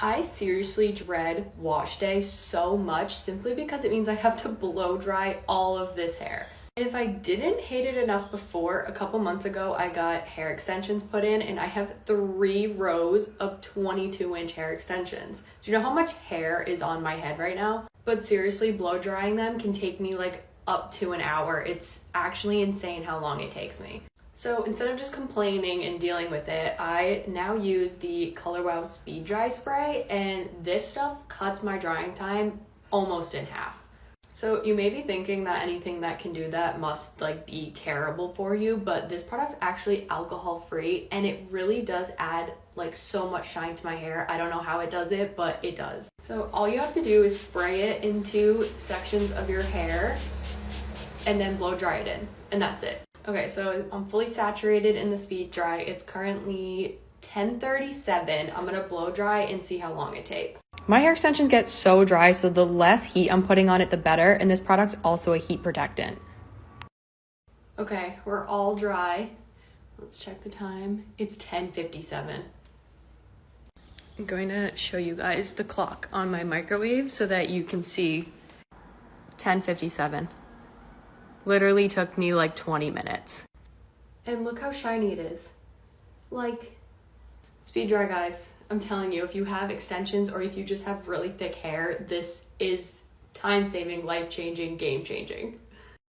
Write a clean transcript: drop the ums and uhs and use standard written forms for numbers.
I seriously dread wash day so much simply because it means I have to blow dry all of this hair. And if I didn't hate it enough before, a couple months ago, I got hair extensions put in and I have 3 rows of 22-inch hair extensions. Do you know how much hair is on my head right now? But seriously, blow drying them can take me like up to an hour. It's actually insane how long it takes me. So instead of just complaining and dealing with it, I now use the Color Wow Speed Dry Spray, and this stuff cuts my drying time almost in half. So you may be thinking that anything that can do that must like be terrible for you, but this product's actually alcohol free and it really does add like so much shine to my hair. I don't know how it does it, but it does. So all you have to do is spray it into sections of your hair and then blow dry it in, and that's it. Okay, so I'm fully saturated in the speed dry. It's currently 10:37. I'm gonna blow dry and see how long it takes. My hair extensions get so dry, so the less heat I'm putting on it, the better. And this product's also a heat protectant. Okay, we're all dry. Let's check the time. It's 10:57. I'm going to show you guys the clock on my microwave so that you can see 10:57. Literally took me like 20 minutes. And look how shiny it is. Like, speed dry, guys. I'm telling you, if you have extensions or if you just have really thick hair, this is time-saving, life-changing, game-changing.